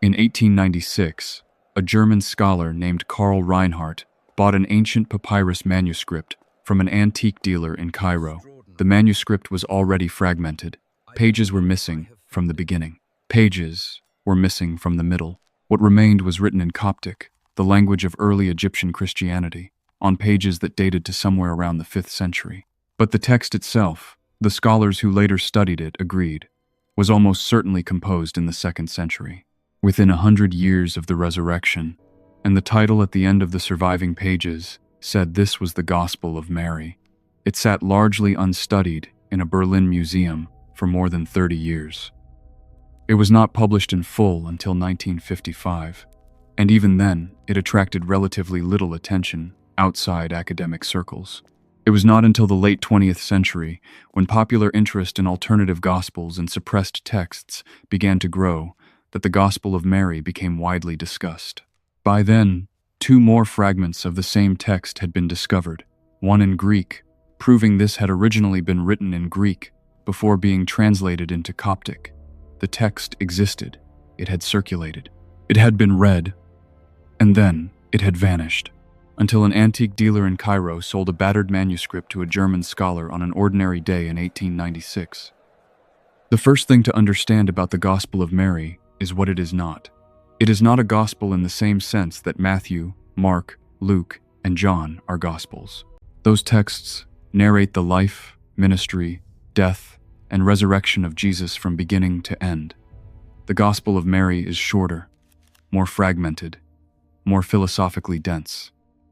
In 1896, a German scholar named Karl Reinhardt bought an ancient papyrus manuscript from an antique dealer in Cairo. The manuscript was already fragmented. Pages were missing from the beginning. Pages were missing from the middle. What remained was written in Coptic, the language of early Egyptian Christianity, on pages that dated to somewhere around the 5th century. But the text itself, the scholars who later studied it agreed, was almost certainly composed in the 2nd century, within 100 years of the resurrection, and the title at the end of the surviving pages said this was the Gospel of Mary. It sat largely unstudied in a Berlin museum for more than 30 years. It was not published in full until 1955, and even then, it attracted relatively little attention outside academic circles. It was not until the late 20th century, when popular interest in alternative gospels and suppressed texts began to grow, that the Gospel of Mary became widely discussed. By then, 2 more fragments of the same text had been discovered, one in Greek, proving this had originally been written in Greek before being translated into Coptic. The text existed, it had circulated, it had been read, and then it had vanished, until an antique dealer in Cairo sold a battered manuscript to a German scholar on an ordinary day in 1896. The first thing to understand about the Gospel of Mary is what it is not. It is not a gospel in the same sense that Matthew, Mark, Luke, and John are gospels. Those texts narrate the life, ministry, death, and resurrection of Jesus from beginning to end. The Gospel of Mary is shorter, more fragmented, more philosophically dense,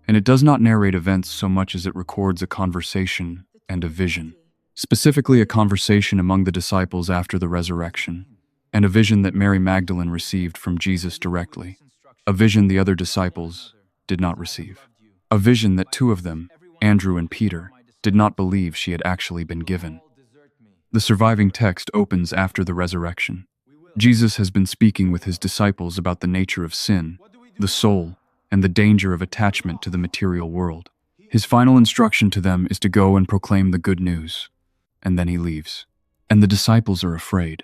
and it does not narrate events so much as it records a conversation and a vision, specifically a conversation among the disciples after the resurrection, and a vision that Mary Magdalene received from Jesus directly, a vision the other disciples did not receive, a vision that 2 of them, Andrew and Peter, did not believe she had actually been given. The surviving text opens after the resurrection. Jesus has been speaking with his disciples about the nature of sin, the soul, and the danger of attachment to the material world. His final instruction to them is to go and proclaim the good news, and then he leaves. And the disciples are afraid.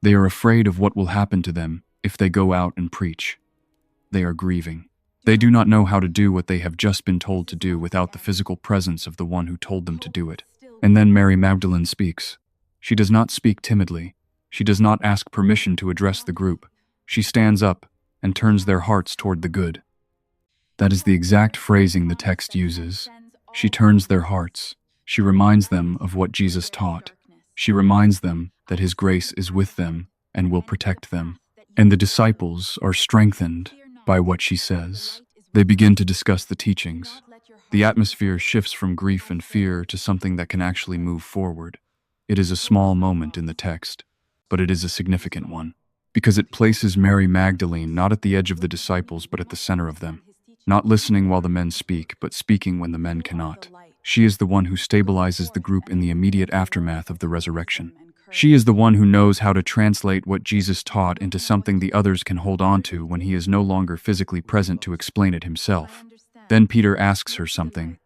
They are afraid of what will happen to them if they go out and preach. They are grieving. They do not know how to do what they have just been told to do without the physical presence of the one who told them to do it. And then Mary Magdalene speaks. She does not speak timidly. She does not ask permission to address the group. She stands up and turns their hearts toward the good. That is the exact phrasing the text uses. She turns their hearts. She reminds them of what Jesus taught. She reminds them that his grace is with them and will protect them. And the disciples are strengthened by what she says. They begin to discuss the teachings. The atmosphere shifts from grief and fear to something that can actually move forward. It is a small moment in the text, but it is a significant one, because it places Mary Magdalene not at the edge of the disciples but at the center of them, not listening while the men speak, but speaking when the men cannot. She is the one who stabilizes the group in the immediate aftermath of the resurrection. She is the one who knows how to translate what Jesus taught into something the others can hold on to when he is no longer physically present to explain it himself. Then Peter asks her something.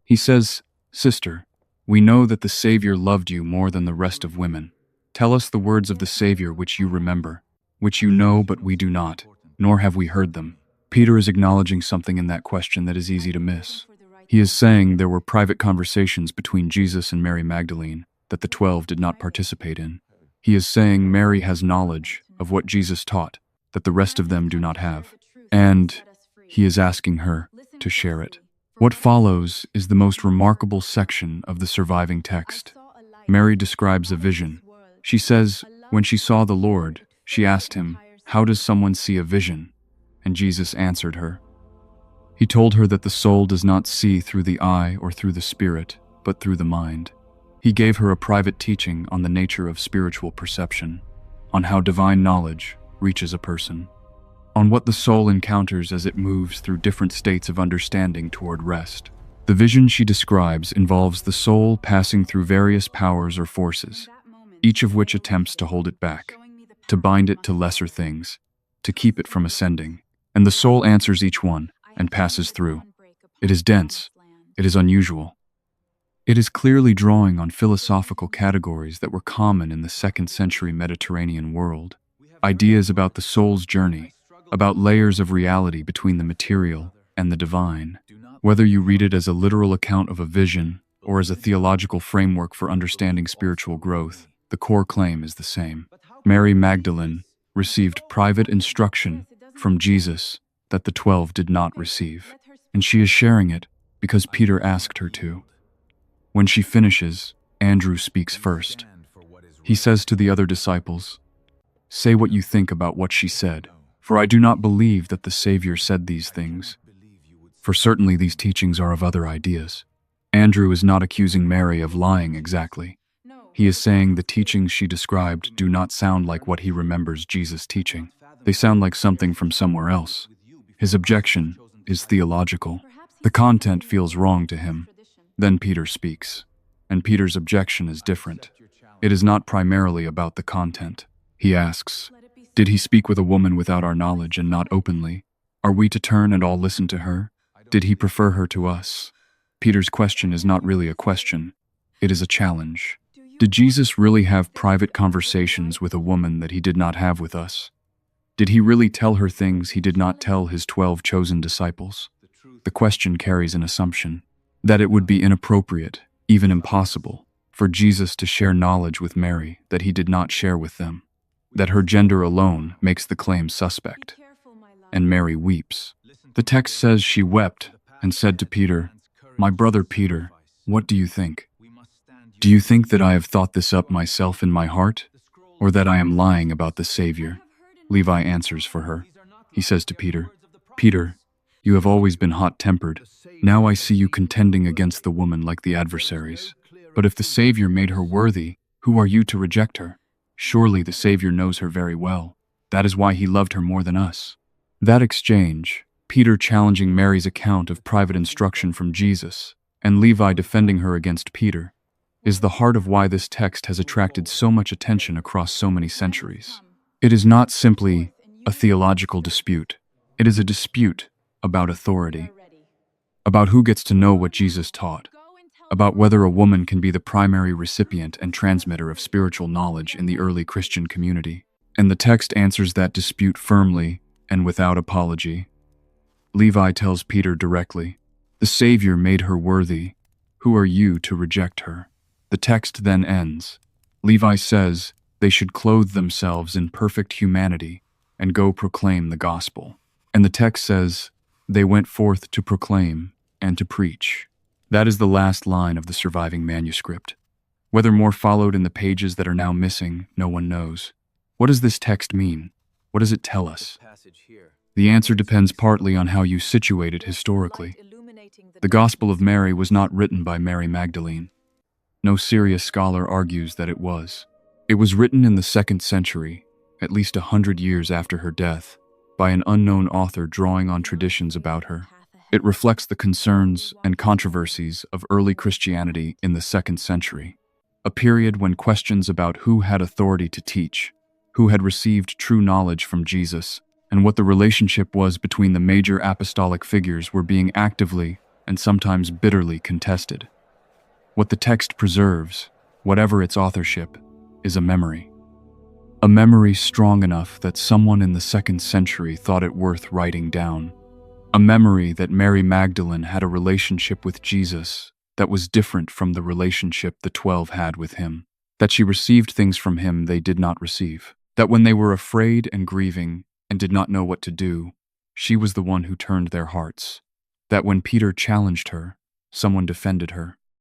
He says, "Sister, we know that the Savior loved you more than the rest of women. Tell us the words of the Savior which you remember, which you know but we do not, nor have we heard them." Peter is acknowledging something in that question that is easy to miss. He is saying there were private conversations between Jesus and Mary Magdalene that the 12 did not participate in. He is saying Mary has knowledge of what Jesus taught that the rest of them do not have, and he is asking her to share it. What follows is the most remarkable section of the surviving text. Mary describes a vision. She says, when she saw the Lord, she asked him, "How does someone see a vision?" And Jesus answered her. He told her that the soul does not see through the eye or through the spirit, but through the mind. He gave her a private teaching on the nature of spiritual perception, on how divine knowledge reaches a person, on what the soul encounters as it moves through different states of understanding toward rest. The vision she describes involves the soul passing through various powers or forces, each of which attempts to hold it back, to bind it to lesser things, to keep it from ascending. And the soul answers each one and passes through. It is dense. It is unusual. It is clearly drawing on philosophical categories that were common in the 2nd century Mediterranean world. ideas about the soul's journey, about layers of reality between the material and the divine. Whether you read it as a literal account of a vision or as a theological framework for understanding spiritual growth, the core claim is the same. Mary Magdalene received private instruction from Jesus that the 12 did not receive, and she is sharing it because Peter asked her to. When she finishes, Andrew speaks first. He says to the other disciples, "Say what you think about what she said, for I do not believe that the Savior said these things. For certainly these teachings are of other ideas." Andrew is not accusing Mary of lying exactly. He is saying the teachings she described do not sound like what he remembers Jesus teaching. They sound like something from somewhere else. His objection is theological. The content feels wrong to him. Then Peter speaks, and Peter's objection is different. It is not primarily about the content. He asks, "Did he speak with a woman without our knowledge and not openly? Are we to turn and all listen to her? Did he prefer her to us?" Peter's question is not really a question. It is a challenge. Did Jesus really have private conversations with a woman that he did not have with us? Did he really tell her things he did not tell his 12 chosen disciples? The question carries an assumption that it would be inappropriate, even impossible, for Jesus to share knowledge with Mary that he did not share with them, that her gender alone makes the claim suspect. And Mary weeps. The text says she wept and said to Peter, "My brother Peter, what do you think? Do you think that I have thought this up myself in my heart, or that I am lying about the Savior?" Levi answers for her. He says to Peter, "Peter, you have always been hot-tempered. Now I see you contending against the woman like the adversaries. But if the Savior made her worthy, who are you to reject her? Surely the Savior knows her very well. That is why he loved her more than us." That exchange, Peter challenging Mary's account of private instruction from Jesus, and Levi defending her against Peter, is the heart of why this text has attracted so much attention across so many centuries. It is not simply a theological dispute. It is a dispute about authority, about who gets to know what Jesus taught, about whether a woman can be the primary recipient and transmitter of spiritual knowledge in the early Christian community. And the text answers that dispute firmly and without apology. Levi tells Peter directly, "The Savior made her worthy. Who are you to reject her?" The text then ends. Levi says they should clothe themselves in perfect humanity and go proclaim the gospel. And the text says, "They went forth to proclaim and to preach." That is the last line of the surviving manuscript. Whether more followed in the pages that are now missing, no one knows. What does this text mean? What does it tell us? The answer depends partly on how you situate it historically. The Gospel of Mary was not written by Mary Magdalene. No serious scholar argues that it was. It was written in the 2nd century, at least 100 years after her death, by an unknown author drawing on traditions about her. It reflects the concerns and controversies of early Christianity in the 2nd century, a period when questions about who had authority to teach, who had received true knowledge from Jesus, and what the relationship was between the major apostolic figures were being actively and sometimes bitterly contested. What the text preserves, whatever its authorship, is a memory. A memory strong enough that someone in the 2nd century thought it worth writing down. A memory that Mary Magdalene had a relationship with Jesus that was different from the relationship the 12 had with him. That she received things from him they did not receive. That when they were afraid and grieving and did not know what to do, she was the one who turned their hearts. That when Peter challenged her, someone defended her.